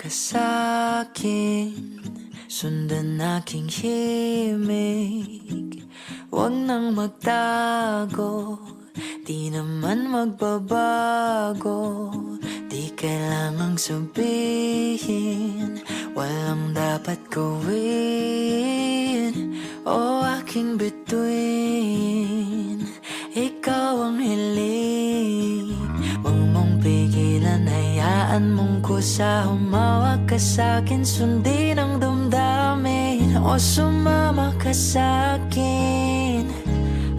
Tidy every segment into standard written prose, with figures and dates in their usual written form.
ka sa'kin, sundan aking himig. Huwag nang magtago, di naman magbabago. Di kailangang sabihin, walang dapat gawin. O aking bituin, ikaw ang hiling. Huwag mong pigilan, hayaan mong kusa. Humawak ka sa'kin, sundin ang damdamin. O sumama ka sa'kin,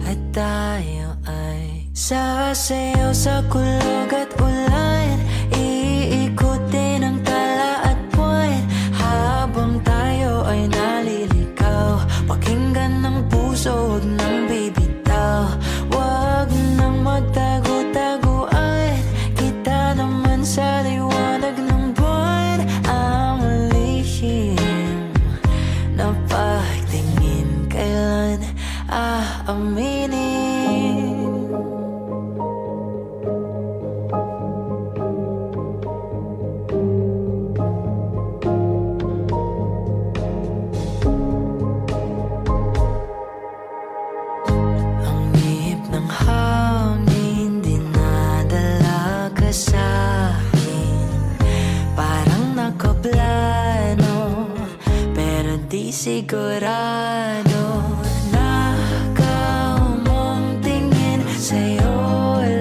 at tayo ay sasayaw sa kulog at ulan. Iikutin ang tala at buwan, habang tayo ay naliligaw. Pakinggan ng puso, huwag nang bibitaw. Huwag nang magtago-taguan, kita naman sa liwanag ng buwan. Ang lihim na pagtingin, kailan aaminin? Ang ihip ng hangin dinadala ka sa'kin, parang nakaplano pero di sigurado. Nakaw mong tingin, sa'yo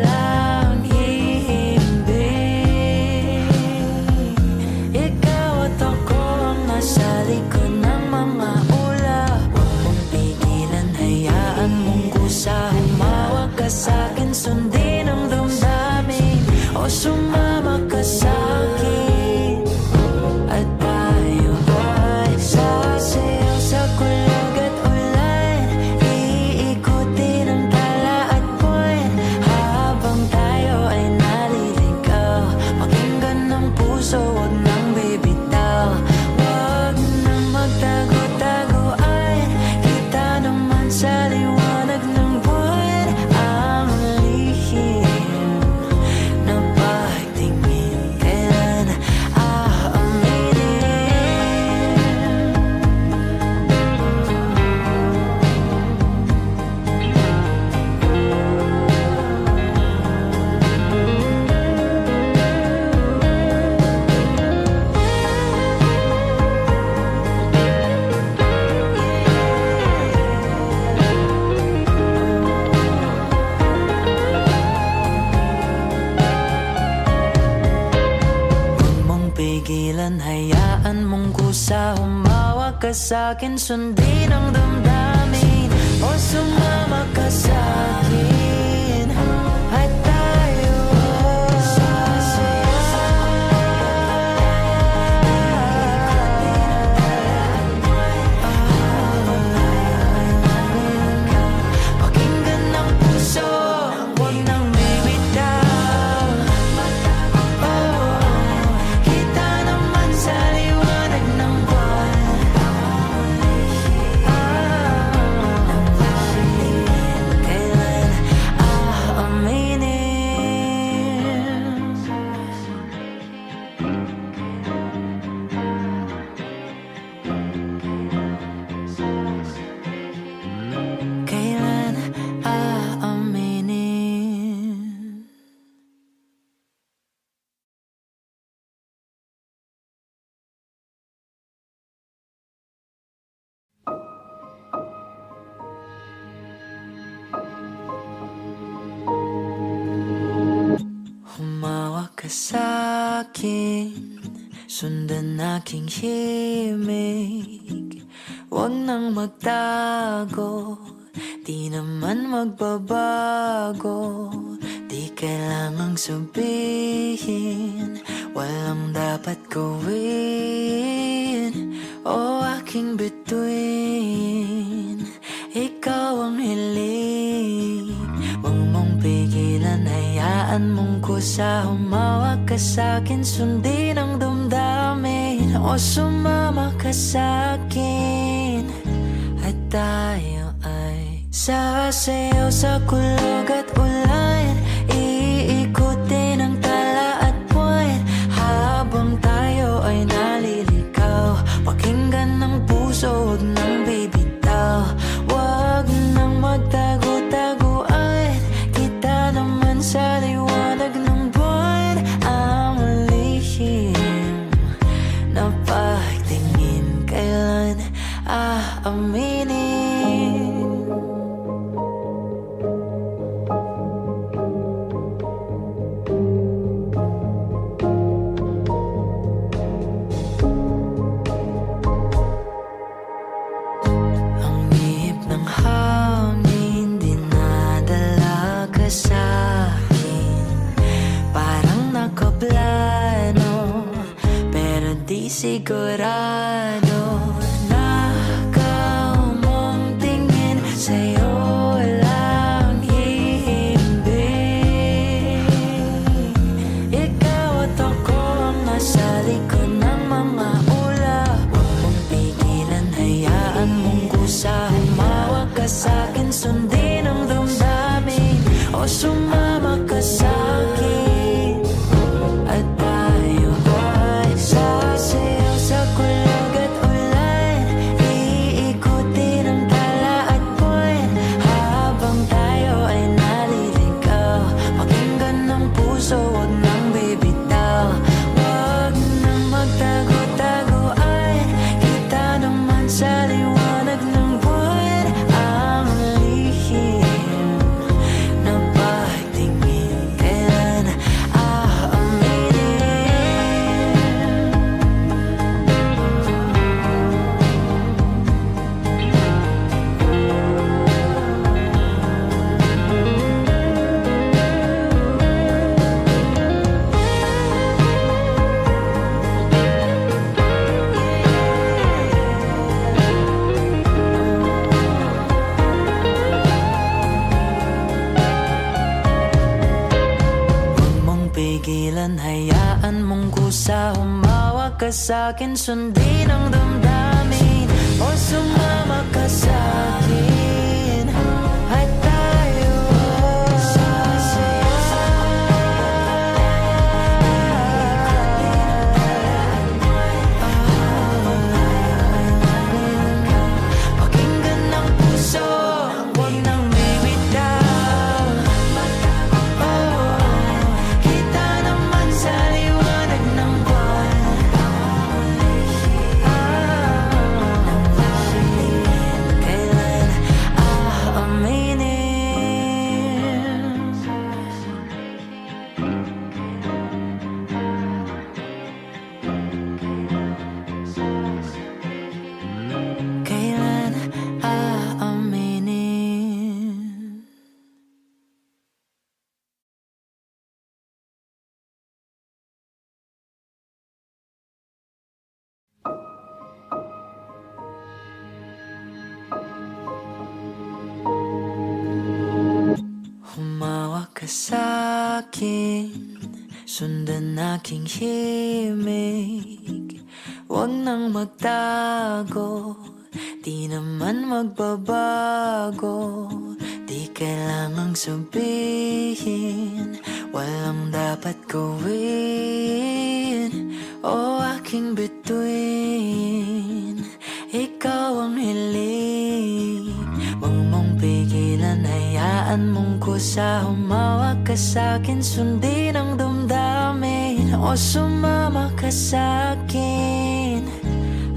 lang hihimbing. Ikaw at ako ang nasa likod ng mga ulap. Huwag mong pigilan, hayaan mong kusa. Humawak ka sa'kin, sundin ang damdamin. O sumama ka sa'kin, at tayo ay sasayaw sa kulog at ulan. Iikutin ang tala at buwan, habang tayo ay naliligaw. Pakinggan ng puso, huwag nang bibitaw. Huwag nang magtago-taguan, kita naman sa liwanag ng buwan. Ang lihim na pagtingin, kailan aaminin? Huwag mong pigilan, hayaan mong kusa. Humawak ka sa'kin, sundin ang damdamin. O sumama ka sa'kin, at tayo pakinggan ng puso, huwag nang bibitaw. Kita naman sa liwanag ng buwan. Kailan aaminin? Kailan aaminin? Humawak ka sa'kin, sundan aking himig. Huwag nang magtago, di naman magbabago. Di kailangang sabihin, walang dapat gawin. O aking bituin, ikaw ang hiling. Huwag mong pigilan, hayaan mong kusa. Humawak ka sa'kin, sundin ang damdamin. O sumama ka sa'kin, at tayo ay sasayaw sa kulog at ulan. Iikutin ang tala at buwan, habang tayo ay puso, huwag nang bibitaw. Huwag nang magtago-taguan, kita naman sa liwanag ng buwan. Ang lihim na pagtingin, kailan aaminin? Sigurado na ikaw mong tingin, sa'yo lang hihimbing. Ikaw at ako ang nasa likod ng mga ulap. Huwag mong pigilan, hayaan mong kusa. Humawak ka sa'kin, sundin ang damdamin, o sumama ka sa'kin. At tayo ay sasayaw sa kulog at ulan, iikutin ang tala at buwan, habang tayo ay naliligaw. Pakinggan ng puso, huwag nang bibitaw. Huwag nang magtago-taguan, kita naman sa liwanag ng buwan. Ang lihim na pagtingin, kailan aaminin? Huwag mong pigilan, hayaan mong kusa. Humawak ka sa'kin, sundin ang damdamin, o sumama ka sa'kin. At tayo sasayaw sa pakinggan ng puso, huwag nang bibitaw. Kita naman sa liwanag ng buwan. Kailan aaminin? Kailan aaminin? Humawak ka sa'kin, sundan aking himig. Huwag nang magtago, di naman magbabago. Di kailangang sabihin, walang dapat gawin, o aking bituin. Ikaw ang hiling, huwag mong pigilan, hayaan mong kusa. Humawak ka sa'kin, sundin ang damdamin, o sumama ka sa'kin.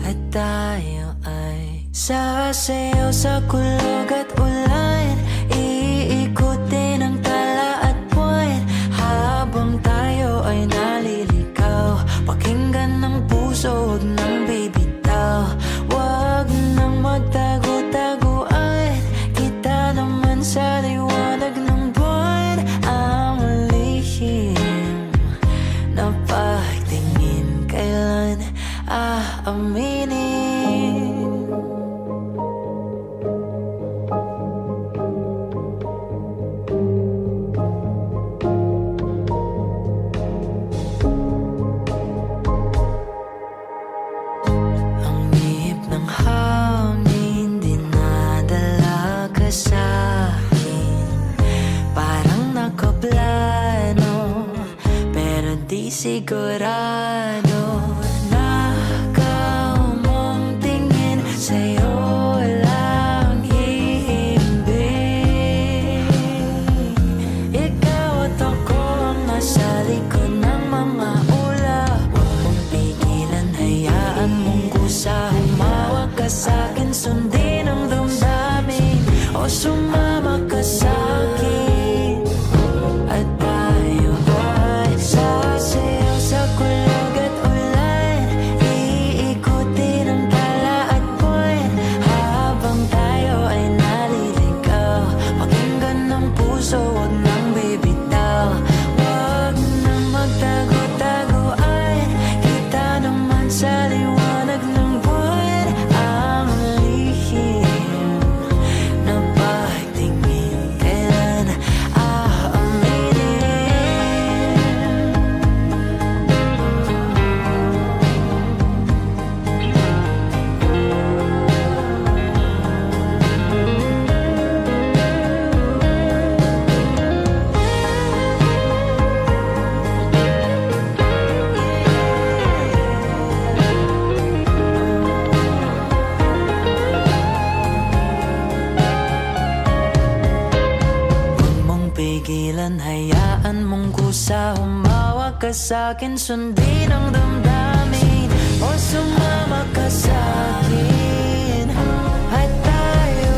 At tayo ay sasayaw sa kulog at ulan, iikutin ang tala at buwan, habang tayo ay naliligaw. Pakinggan ng puso, huwag nang bibitaw. Huwag nang magtago-taguan, kita naman sa liwanag ng buwan. Ang lihim na pagtingin, kailan aaminin? Ang ihip ng hangin, dinadala ka sa'kin. Parang nakaplano, pero di sigurado na ikaw mong tingin, sa'yo sumama ka sa'kin at tayo ay sasayaw sa kulog at ulan. Iikutin ang tala at buwan habang tayo ay naliligaw. Pakinggan ng puso, wag nang bibitaw. Wag nang magtago-taguan, kita naman sa liwanag ng buwan. Ang lihim na pagtingin, kailan aaminin? Huwag mong pigilan, hayaan mong kusa. Humawak ka sa'kin, sundin ang damdamin. O sumama ka sa'kin at tayo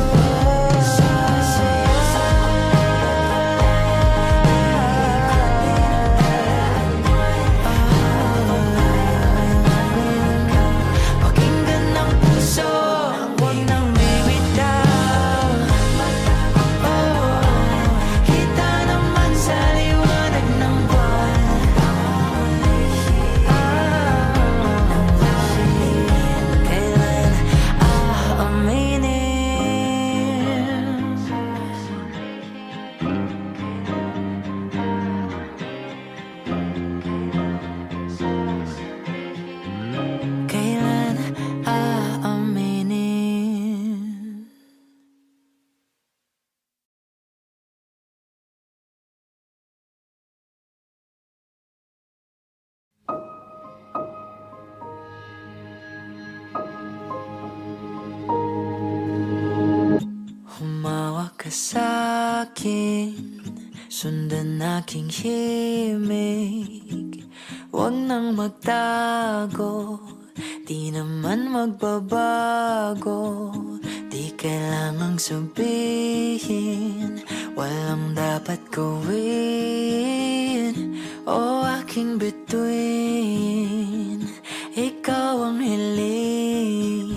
pakinggan ng puso, wag nang bibitaw. Kita naman sa liwanag ng buwan. Kailan aaminin? Kailan aaminin? Humawak ka sa'kin, sundan aking himig. Huwag nang magtago, di naman magbabago. Di kailangang sabihin, walang dapat gawin. O aking bituin, ikaw ang hiling.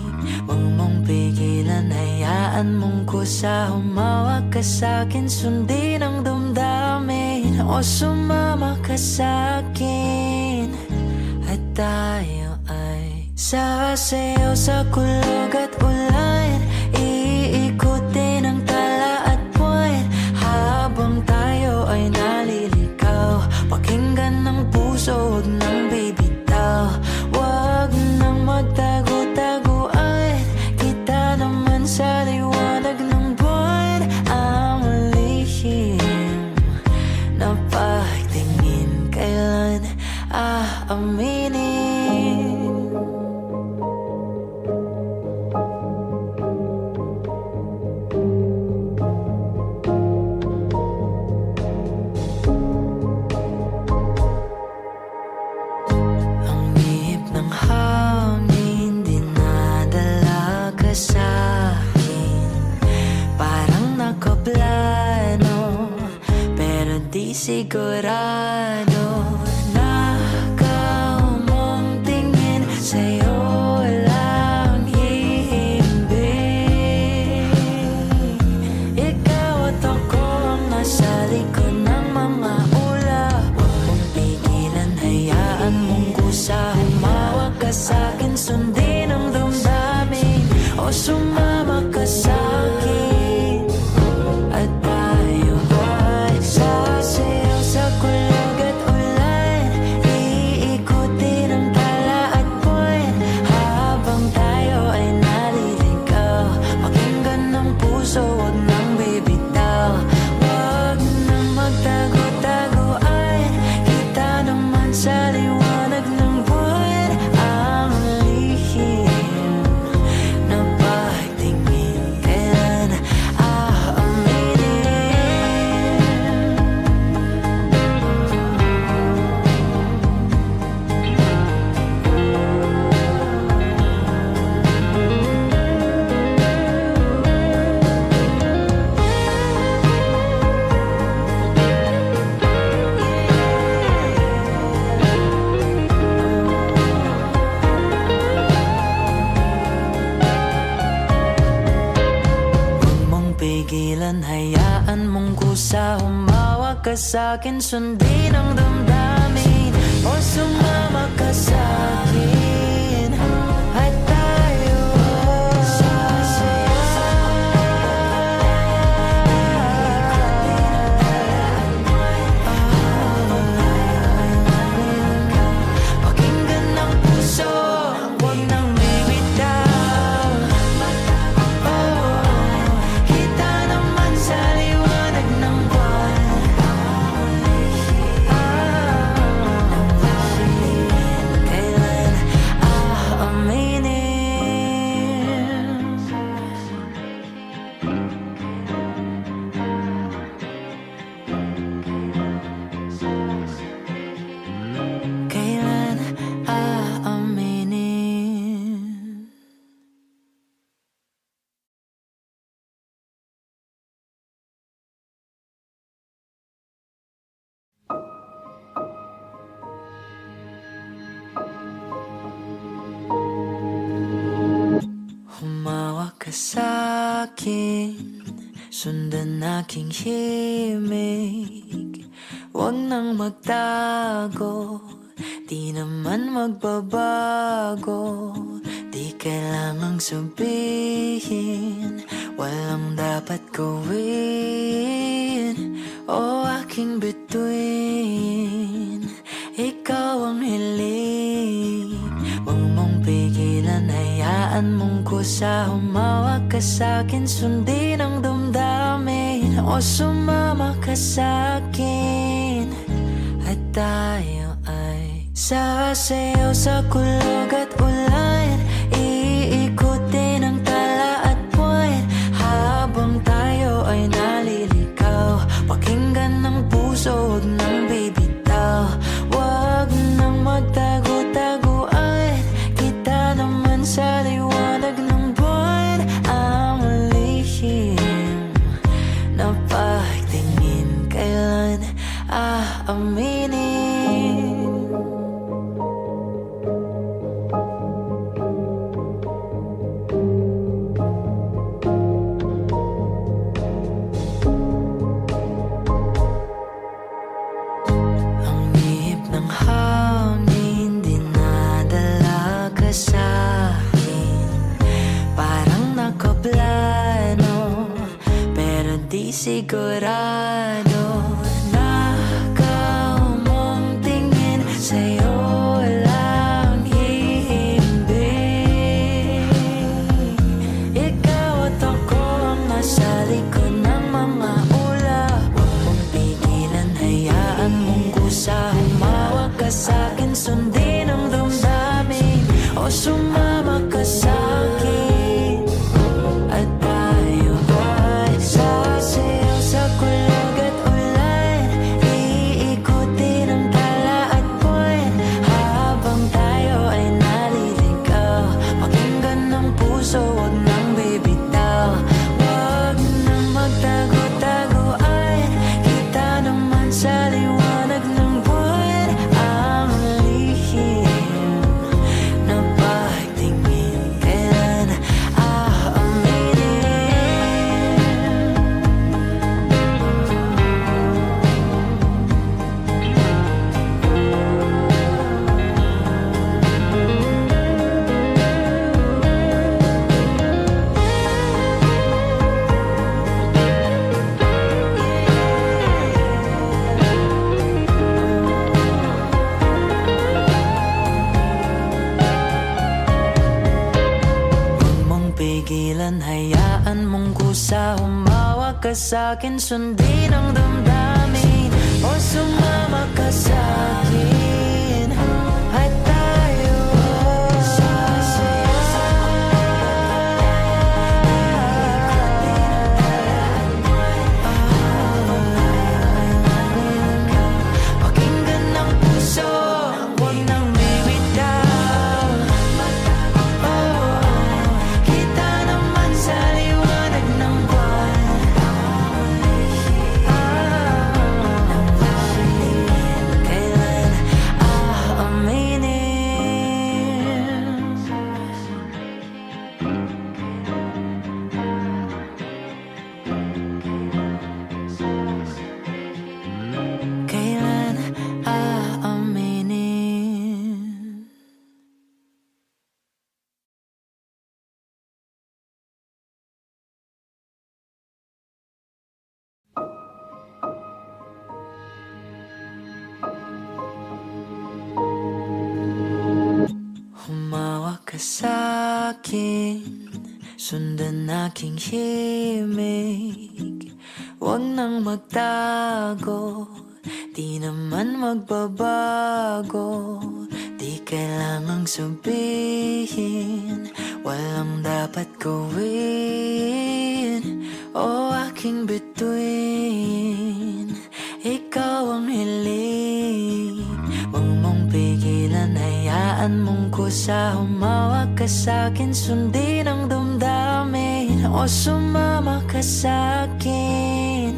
Huwag mong pigilan, hayaan mong kusa. Humawak ka sa'kin, sundin ang damdamin. O sumama ka sa'kin at tayo ay sasayaw sa kulog at ulan. Iikutin ang tala at buwan habang tayo ay naliligaw. Pakinggan ng puso, wag nang bibitaw. Wag nang magtago-taguan, kita naman sa liwanag ng buwan. Ang lihim na pagtingin, kailan aaminin? Ang ihip ng hangin dinadala ka sa'kin. Parang nakaplano, pero di sigurado. Nakaw mong tingin, sa'yo lang hihimbing. Ikaw at ako ang nasa likod ng mga ulap. Huwag mong pigilan, hayaan mong kusa. Humawak ka sa'kin, sundin ang damdamin. O sumama ka sa'kin at tayo ay sasayaw sa kulog at ulan. Iikutin ang tala at buwan habang tayo ay naliligaw. Pakinggan ng puso, wag nang bibitaw. Wag nang magtago-tago. hayaan mong kusa. Humawak ka sa'kin, sundin ang damdamin. O sumama ka sa'kin at tayo pakinggan ng puso, huwag nang bibitaw. Kita naman sa liwanag ng buwan. Kailan aaminin? Kailan aaminin? Humawak ka sa'kin, sundan aking himig. Huwag nang magtago, di naman magbabago. Di kailangang sabihin, walang dapat gawin. O aking bituin, ikaw ang hiling. Huwag mong pigilan, hayaan mong kusa. Humawak ka sa'kin, sundin ang damdamin. O sumama ka sa'kin at tayo ay sasayaw sa kulog at ulan. Iikutin ang tala at buwan habang tayo ay naliligaw. Pakinggan ng puso, huwag nang bibitaw. Huwag nang magtago-taguan, kita naman sa liwanag ng buwan. Ang lihim na pagtingin, kailan aaminin? Ang ihip ng hangin dinadala ka sa'kin. Parang nakaplano pero di sigurado. Nakaw mong tingin, sa'yo lang hihimbing. Ikaw at ako ang nasa likod ng mga ulap. Huwag mong pigilan, hayaan mong kusa. Humawak ka sa'kin, sundin ang damdamin. O sumama ka sa'kin at tayo ay sasayaw sa kulog at ulan. Iikutin ang tala at buwan habang tayo ay naliligaw. Pakinggan ng puso, huwag nang bibitaw. Huwag nang magtago-taguan, kita naman sa liwanag ng buwan. Ang lihim na pagtingin, kailan aaminin? Huwag mong pigilan, hayaan mong kusa. Humawak ka sa'kin, sundin ang damdamin. O sumama ka sa'kin at tayo pakinggan ng puso, huwag nang bibitaw. Kita naman sa liwanag ng buwan. Kailan ka sa'kin, sundan aking himig. Huwag nang magtago, di naman magbabago. Di kailangang sabihin, walang dapat gawin. O aking bituin, ikaw ang hiling. Huwag mong pigilan, hayaan mong kusa. Humawak ka sa'kin, sundin ang damdamin. O sumama ka sa'kin,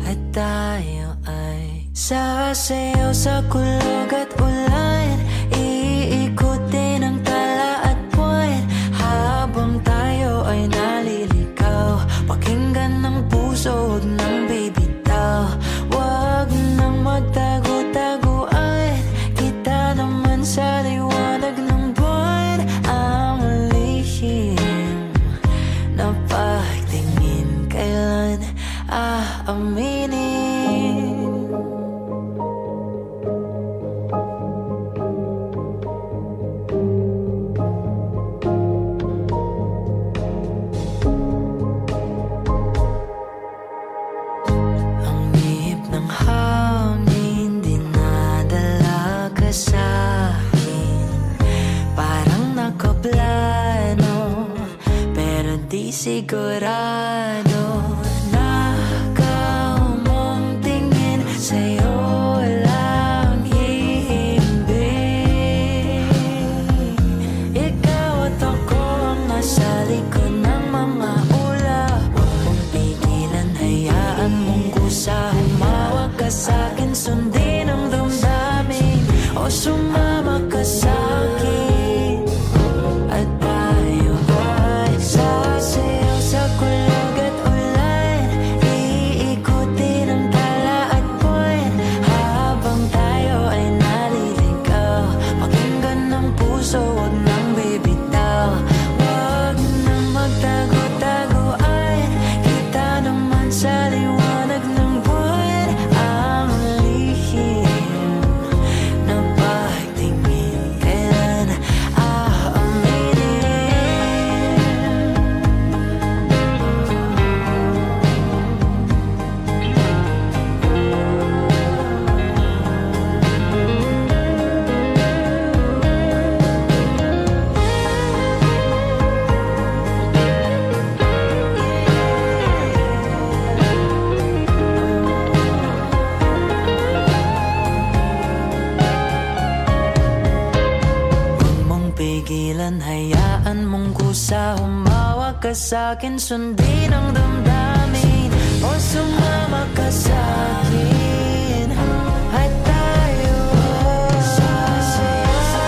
at tayo ay sasayaw sa kulog at ulan. Iikutin ang tala at buwan, habang tayo ay naliligaw. Pakinggan ng puso, huwag nang bibitaw. Huwag nang magtago-taguan, kita naman sa liwanag ng buwan. Ang lihim na pagtingin, kailan aaminin? Sigurado na ikaw mong tingin, sa'yo lang hihimbing. Ikaw at ako ang nasa likod ng mga ulap. Huwag mong pigilan, hayaan mong kusa. Humawak ka sa'kin, sundin ang damdamin. O sumama ka sa'kin, at tayo ay sasayaw sa kulog at ulan. Iikutin ang tala at buwan, habang tayo ay naliligaw. Pakinggan ng puso, huwag nang bibitaw. Huwag nang magtago-taguan, kita naman sa liwanag ng buwan. Ang lihim na pagtingin, kailan aaminin? Huwag mong pigilan, hayaan mong kusa. Humawak ka sa'kin, sundin ang damdamin. O sumama ka sa'kin, at tayo sasayaw sa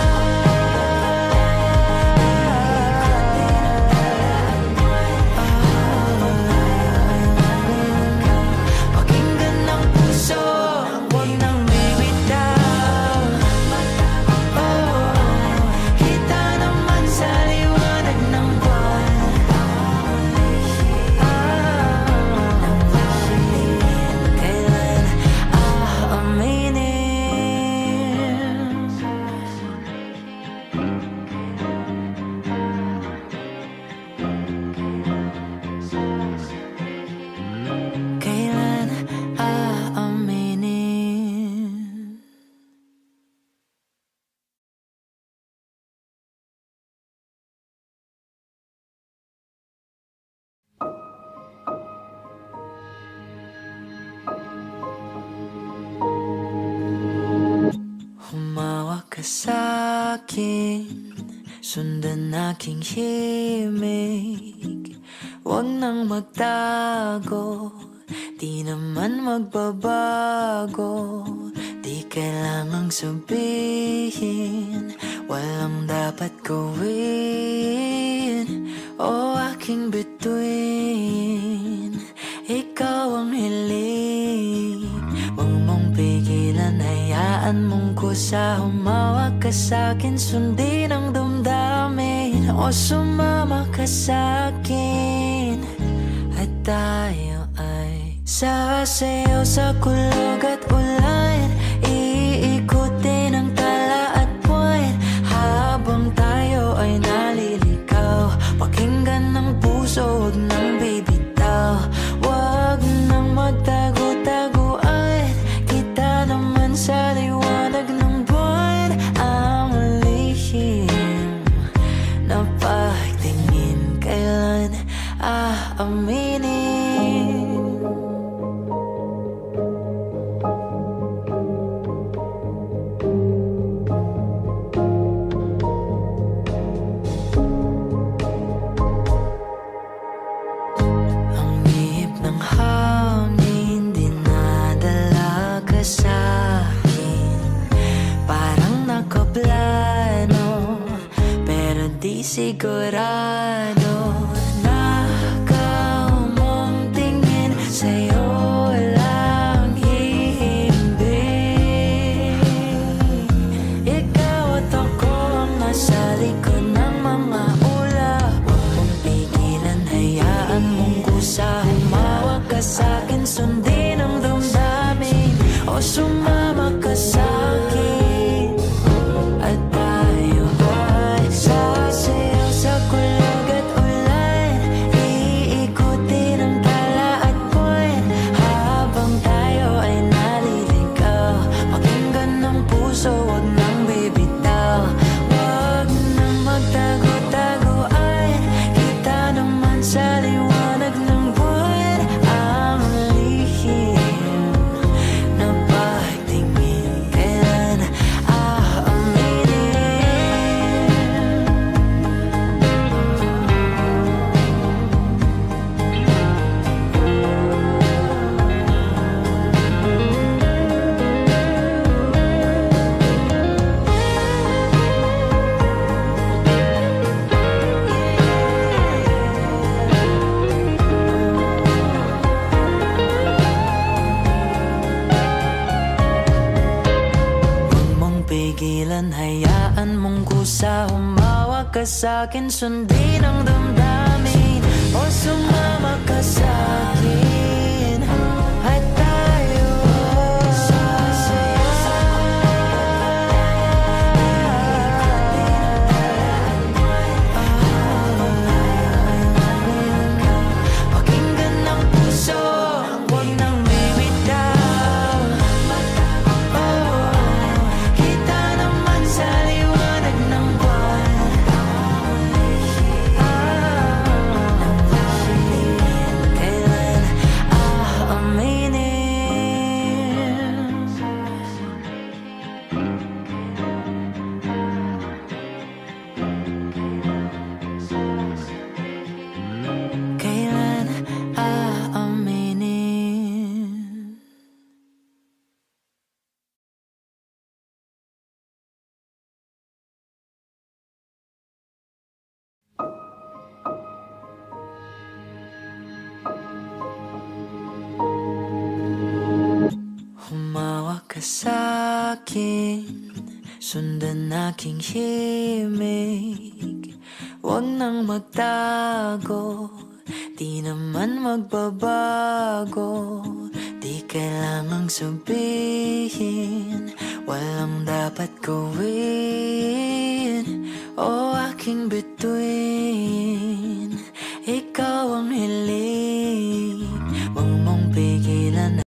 pakinggan ng puso, huwag nang bibitaw. Kita naman sa liwanag ng buwan. Kailan aaminin? Kailan aaminin? Humawak ka sa'kin, sundan aking himig. Huwag nang magtago, di naman magbabago. Di kailangang sabihin, walang dapat gawin. O aking bituin, ikaw ang hiling. Huwag mong pigilan, hayaan mong kusa. Humawak ka sa'kin, sundin ang damdamin. O sumama ka sa'kin, at tayo ay sasayaw sa kulog at ulan. Iikutin ang tala at buwan, habang tayo ay sigurado na ikaw mong tingin sa'yo lang hihimbing. Ikaw at ako ang nasa likod ng mga ulap. Huwag mong pigilan, hayaan mong kusa. Humawak ka sa'kin, sundin ang damdamin o sumama ka sa'kin. At tayo ay sasayaw sa kulog at ulan. Iikutin ang tala at buwan habang tayo ay naliligaw. Pakinggan ng puso, wag nang bibitaw. Wag nang magtago-taguan. Kita naman sa liwanag ng buwan ang lihim na pagtingin. Kailan aaminin? Huwag mong pigilan, hayaan mong kusa. Humawak ka sa'kin, sundin ang damdamin o sumama ka sa'kin. At tayo sasayaw sa pakinggan ng puso, wag nang bibitaw. Kita naman sa liwanag ng buwan kailan aaminin? Kailan aaminin? Humawak ka sa'kin, sundan aking himig. Huwag nang magtago, di naman magbabago. Di kailangang sabihin, walang dapat gawin o aking bituin. Ikaw ang hiling, huwag mong pigilan.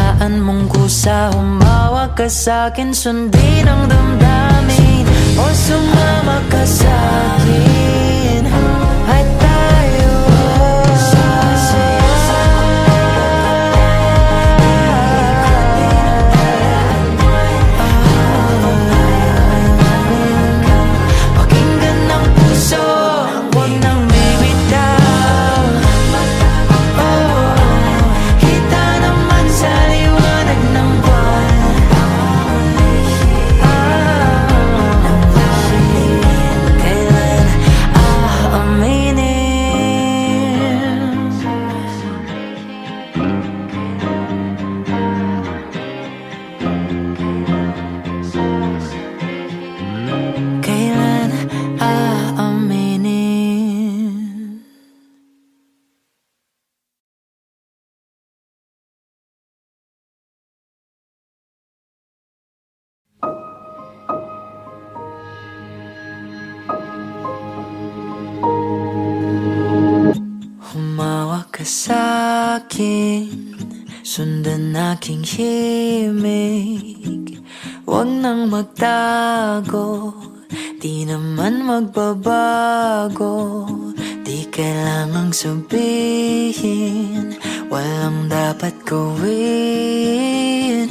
hayaan mong kusa. Humawak ka sa'kin, sundin ang damdamin. O sumama ka sa'kin at tayo pakinggan ng puso, huwag nang bibitaw. Kita naman sa liwanag ng buwan. Kailan aaminin? Kailan aaminin? Humawak ka sa'kin, sundan aking himig. Huwag nang magtago, di naman magbabago. Di kailangang sabihin, walang dapat gawin.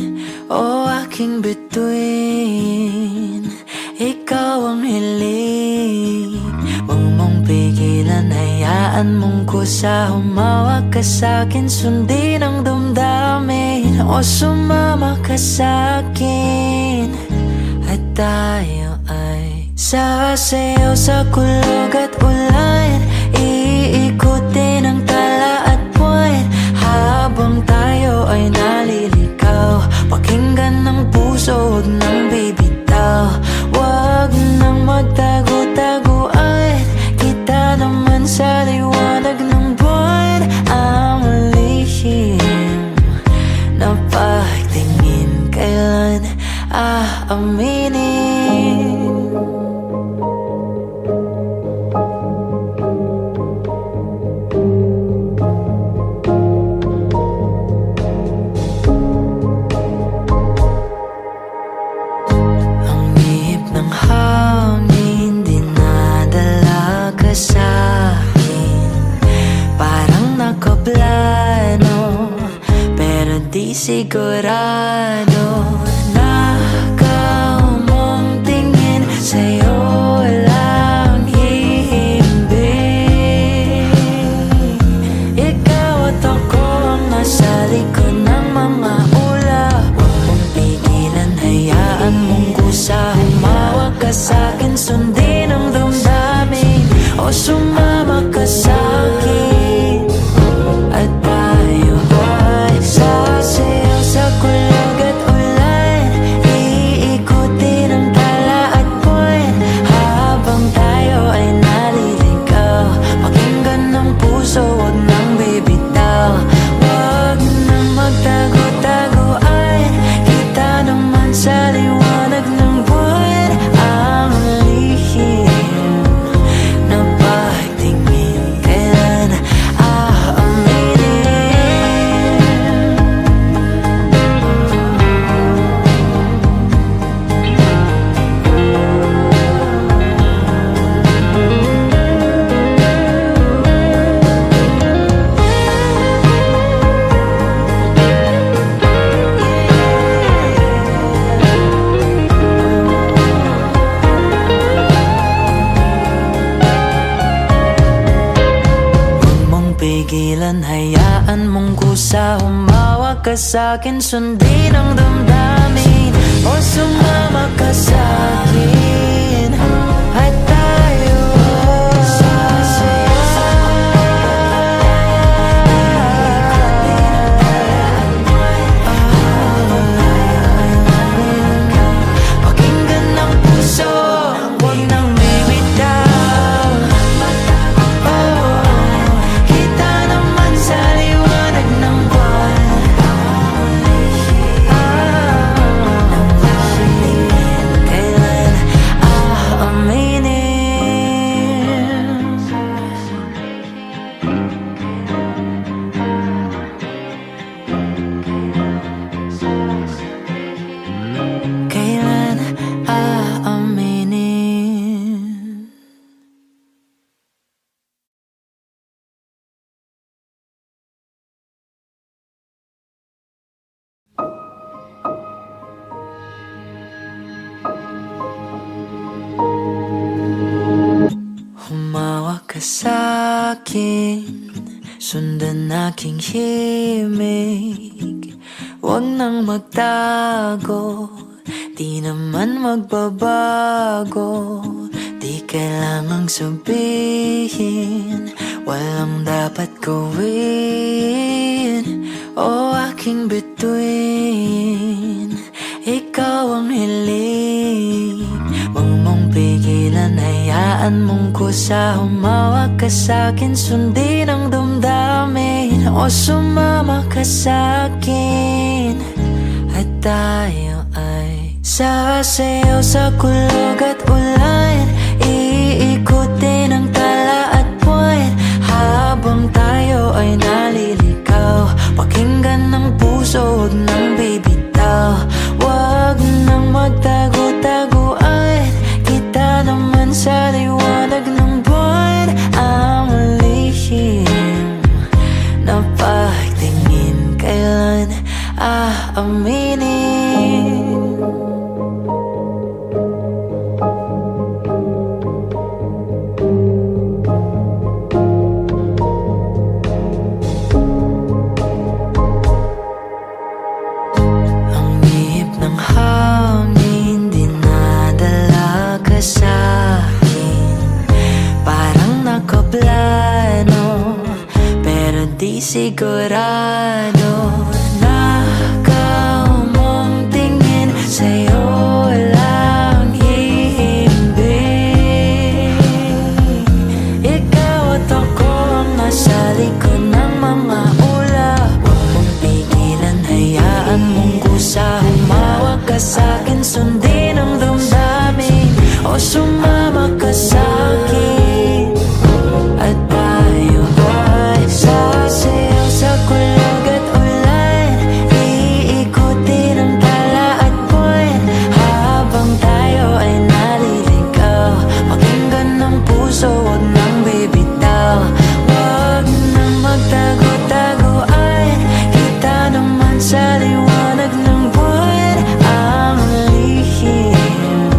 O aking bituin, ikaw ang hiling. Huwag mong pigilan, hayaan mong kusa. Humawak ka sa'kin, sundin ang damdamin. O sumama ka sa'kin at tayo ay sasayaw sa kulog at ulan. Iikutin ang tala at buwan habang tayo ay naliligaw. Pakinggan ng puso, huwag nang bibitaw. Huwag nang magtago-taguan, kita naman sa liwanag ng buwan. Ang lihim na pagtingin, kailan aaminin? Ang ihip ng hangin dinadala ka sa'kin. Parang nakaplano pero di sigurado. Nakaw mong tingin, sa'yo lang hihimbing. Ikaw at ako ang nasa likod ng mga ulap. Huwag mong pigilan, hayaan mong kusa. Humawak ka sa'kin, sundin ang damdamin. O sumama ka sa'kin at tayo ay sasayaw sa kulog at ulan. Iikutin ang tala at buwan habang tayo ay naliligaw. Pakinggan ng puso, huwag nang bibitaw. Huwag nang magtago-taguan, kita naman sa liwanag ng buwan. Ang lihim na pagtingin, kailan aaminin? Huwag mong pigilan, hayaan mong kusa. Humawak ka sa'kin, sundin ang damdamin. O sumama ka sa'kin at tayo pakinggan ng puso, huwag nang bibitaw. Kita naman sa liwanag ng buwan. Kailan ka sa'kin, sundan aking himig. Huwag nang magtago, di naman magbabago. Di kailangang sabihin, walang dapat gawin. O aking bituin, ikaw ang hiling. Huwag mong pigilan, hayaan mong kusa. Humawak ka sa'kin, sundin ang damdamin. O sumama ka sa'kin, at tayo ay sasayaw sa kulog at ulan. Iikutin ang tala at buwan, habang tayo ay naliligaw. Pakinggan ng puso, huwag nang bibitaw. Huwag nang magtago-taguan, kita naman sa liwanag ng buwan. Ang lihim na pagtingin, kailan aaminin? Sigurado na ikaw mong tingin, sa'yo lang hihimbing. Ikaw at ako ang nasa likod ng mga ulap. Huwag mong pigilan, hayaan mong kusa. Humawak ka sa'kin, sundin ang damdamin. O sumama ka sa'kin, at tayo ay sasayaw sa kulog at ulan. Iikutin ang tala at buwan, habang tayo ay naliligaw. Pakinggan ng puso, huwag nang bibitaw. Huwag nang magtago-taguan, kita naman sa liwanag ng buwan. Ang lihim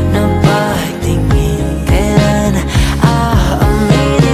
na pagtingin, kailan aaminin?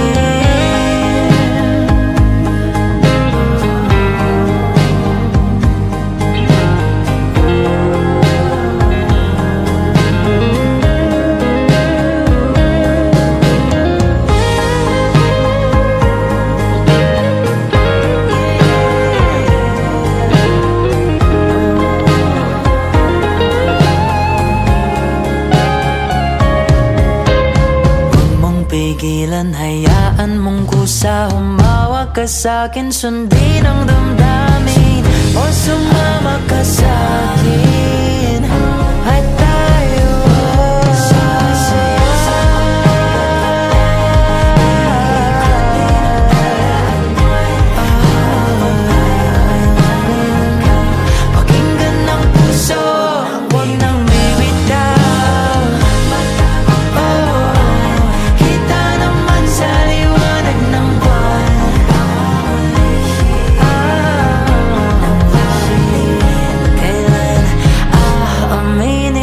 Pigilan, hayaan mong kusa. Humawak ka sa'kin, sundin ang damdamin. O sumama ka sa'kin, at tayo sasayaw sa pakinggan ng puso, huwag nang bibitaw. Sa liwanag ng buwan, kailan aaminin?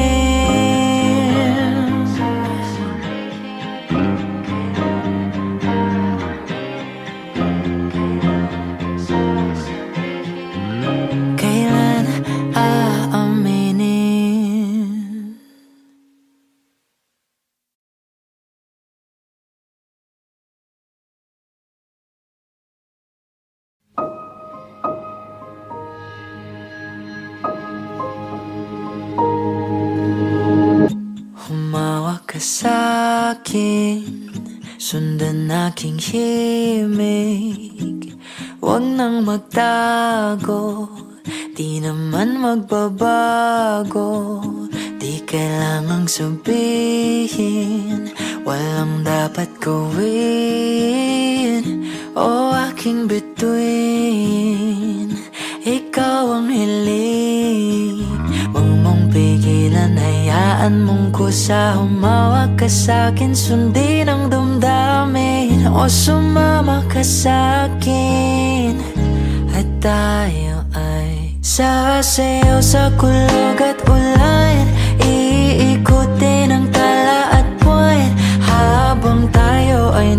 Kailan aaminin? Humawak ka sa'kin, sundan aking himig. Huwag nang magtago, di naman magbabago. Di kailangang sabihin, walang dapat gawin. O aking bituin, ikaw ang hiling. Huwag mong pigilan, hayaan mong kusa. Humawak ka sa'kin, sundin ang damdamin. O sumama ka sa'kin, at tayo ay sasayaw sa kulog at ulan. Iikutin ang tala at buwan, habang tayo ay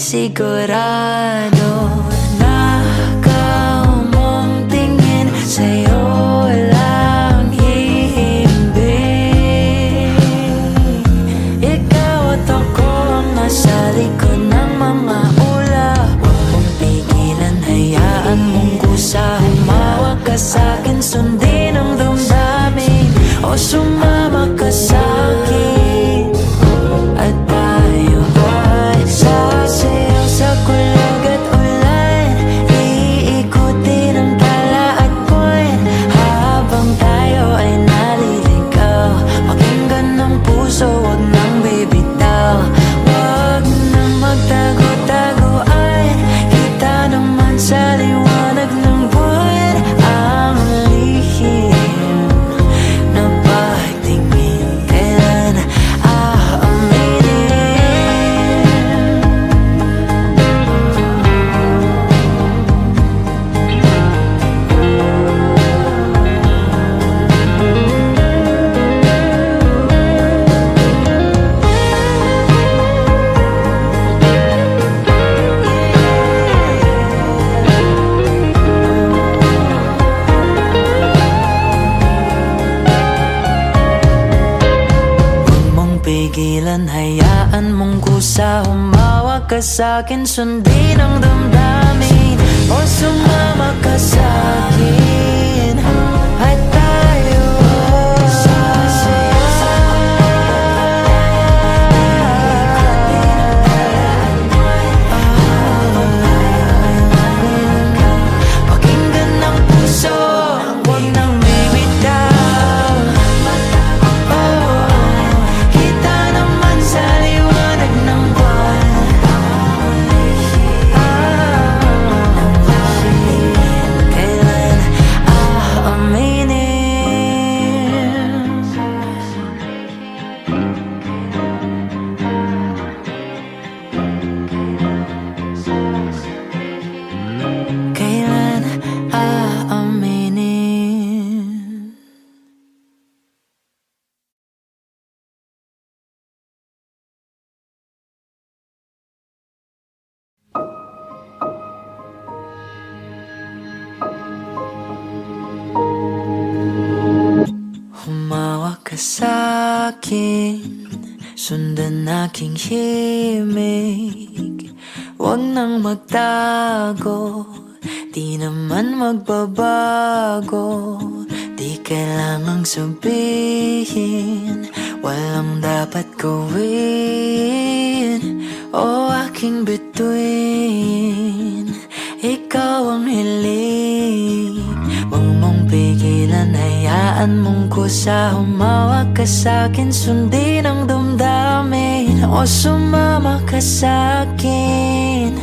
sigurado na ikaw mong tingin sa'yo lang hihimbing. Ikaw at ako ang nasa likod ng mga ulap. Huwag mong pigilan, hayaan mong kusa. Humawak ka sa'kin, sundin ang damdamin, o sumama ka sa'kin. At tayo ay sasayaw sa kulog at ulan, iikutin ang tala at buwan, habang tayo ay naliligaw. Pakinggan ng puso, wag nang bibitaw. Wag nang magtago-taguan, kita naman sa liwanag ng buwan. Ang lihim na pagtingin, kailan aaminin? Huwag mong pigilan, hayaan mong kusa. Humawak ka sa'kin, sundin ang damdamin, o sumama ka sa'kin. At tayo sasayaw sa pakinggan ng puso, wag nang bibitaw. Kita naman sa liwanag ng buwan. Kailan aaminin? Kailan aaminin? Humawak ka sa'kin, sundan aking himig. Huwag nang magtago, di naman magbabago. Di kailangang sabihin, walang dapat gawin, o aking bituin. Ikaw ang hiling, huwag mong pigilan, hayaan mong kusa. Humawak ka sa'kin, sundin ang damdamin, o sumama ka sa'kin.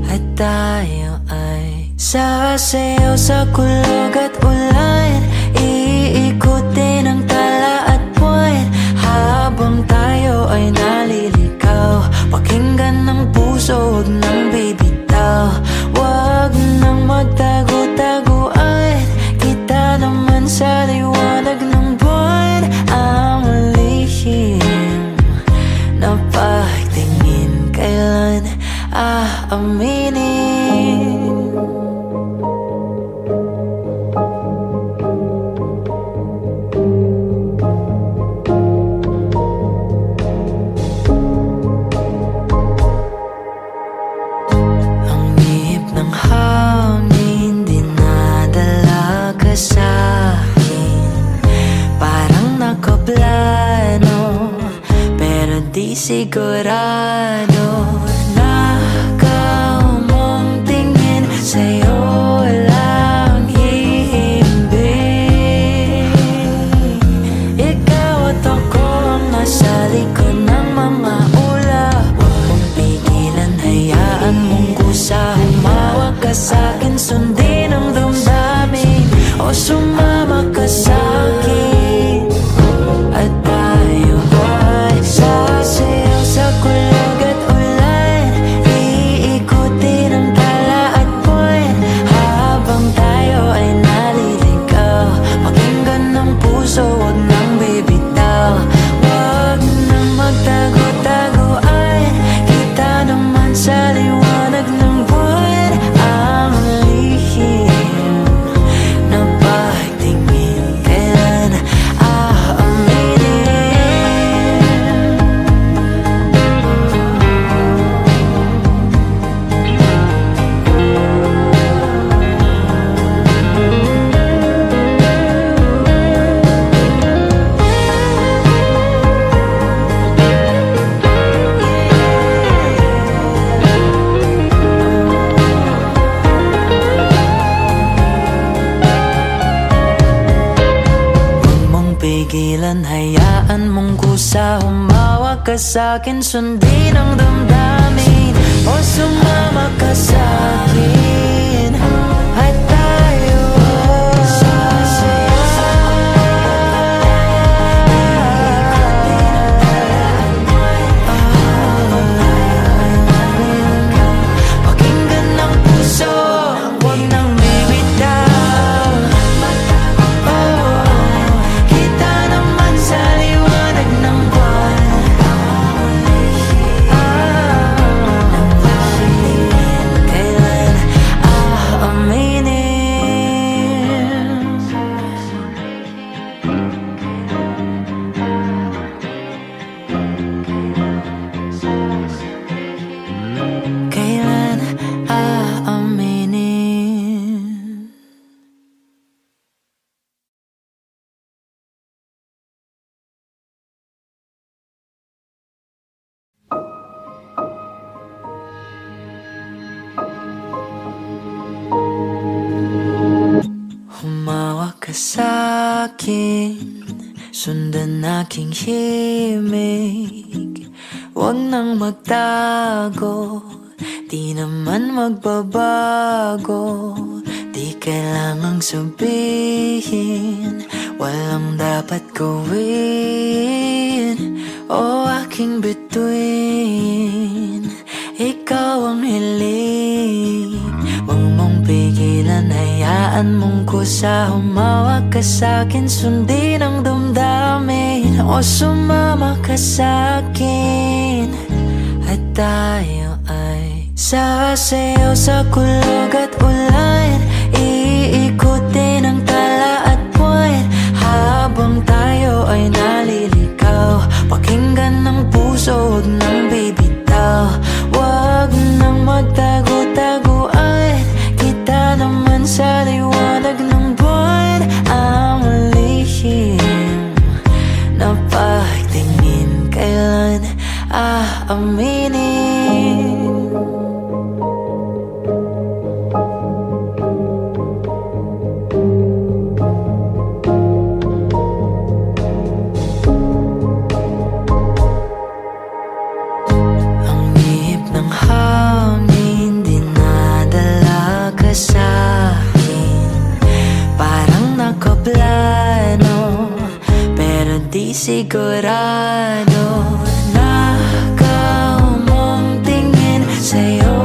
At tayo ay sasayaw sa kulog at ulan, iikutin ang tala at buwan, habang tayo ay naliligaw. Pakinggan ng puso, wag nang bibitaw. Wag nang magtago-taguan, kita naman sa liwanag ng buwan. Ang lihim na pagtingin, kailan aaminin? Ang ihip ng hangin dinadala ka sa'kin, parang nakaplano, pero di sigurado na ikaw mong tingin sa'yo lang hihimbing. Ikaw at ako ang nasa likod ng mga ulap. Huwag mong pigilan, hayaan mong kusa. Humawak ka sa'kin, sundin ang damdamin, o sumama ka sa'kin. At tayo ay sasayaw sa kulog at ulan, pigilan, hayaan mong kusa. Humawak ka sa'kin, sundin ang damdamin. O sumama ka sa'kin at tayo pakinggan ng puso, huwag nang bibitaw. Kita naman sa liwanag ng buwan. Kailan aaminin? Kailan aaminin? Humawak ka sa'kin, sundan aking himig. Huwag nang magtago, di naman magbabago. Di kailangang sabihin, walang dapat gawin. O aking bituin, ikaw ang hiling. Huwag mong pigilan, hayaan mong kusa. Humawak ka sa'kin, sundin ang damdamin. O sumama ka sa'kin at tayo ay sasayaw sa kulog at ulan. Iikutin ang tala at buwan habang tayo ay naliligaw. Pakinggan ng puso, huwag nang bibitaw. Huwag nang magtago-taguan, kita naman sa liwanag ng buwan. Ang lihim na pagtingin, kailan aaminin? Ang ihip ng hangin dinadala ka sa'kin. Parang nakaplano, pero di sigurado. Nakaw mong tingin, sa'yo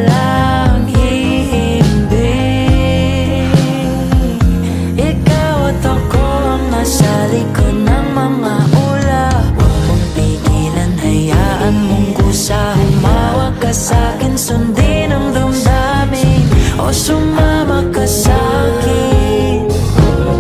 lang hihimbing. Ikaw at ako ang nasa likod ng mga ulap. Huwag mong pigilan, hayaan mong kusa. Humawak ka sa'kin, sundin ang damdamin. O sumama ka sa'kin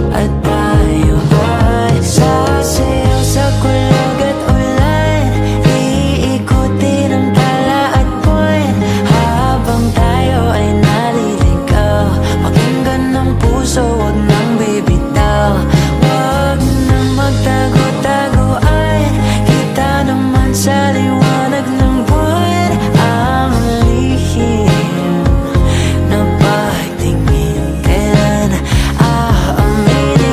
at tayo ay sasayaw sa kulog at ulan. Iikutin ang tala at buwan habang tayo ay naliligaw. Pakinggan ng puso, huwag nang bibitaw. Huwag nang magtago-taguan, kita naman sa liwanag ng buwan. Ang lihim na pagtingin, kailan aaminin?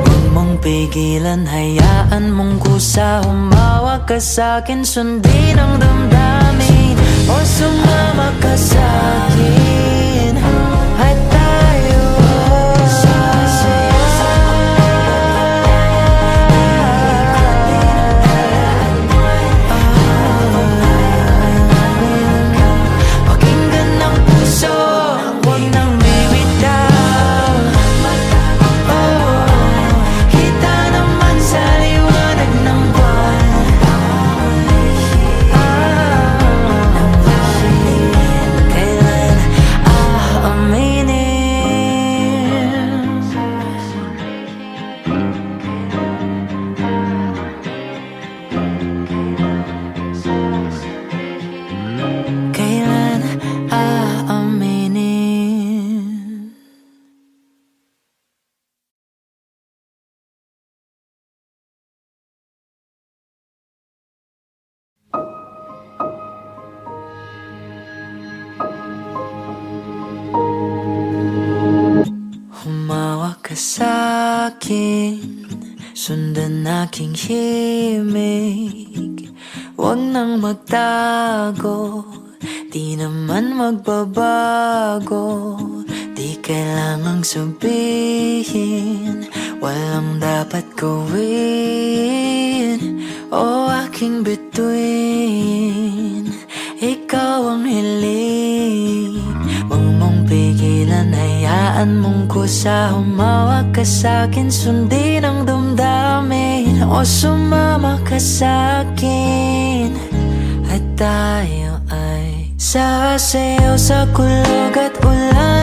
Huwag mong pigilan, hayaan mong kusa. Humawak ka sa'kin, sundin ang damdamin. O sumama ka sa'kin at tayo pakinggan ng puso, huwag nang bibitaw. Kita naman sa liwanag ng buwan. Kailan sa'kin, sundan aking himig. Huwag nang magtago, di naman magbabago. Di kailangang sabihin, walang dapat gawin. O aking bituin, ikaw ang hiling. Huwag mong pigilan, hayaan mong kusa. Humawak ka sa'kin, sundin ang damdamin. O sumama ka sa'kin, at tayo ay sasayaw sa kulog at ulan.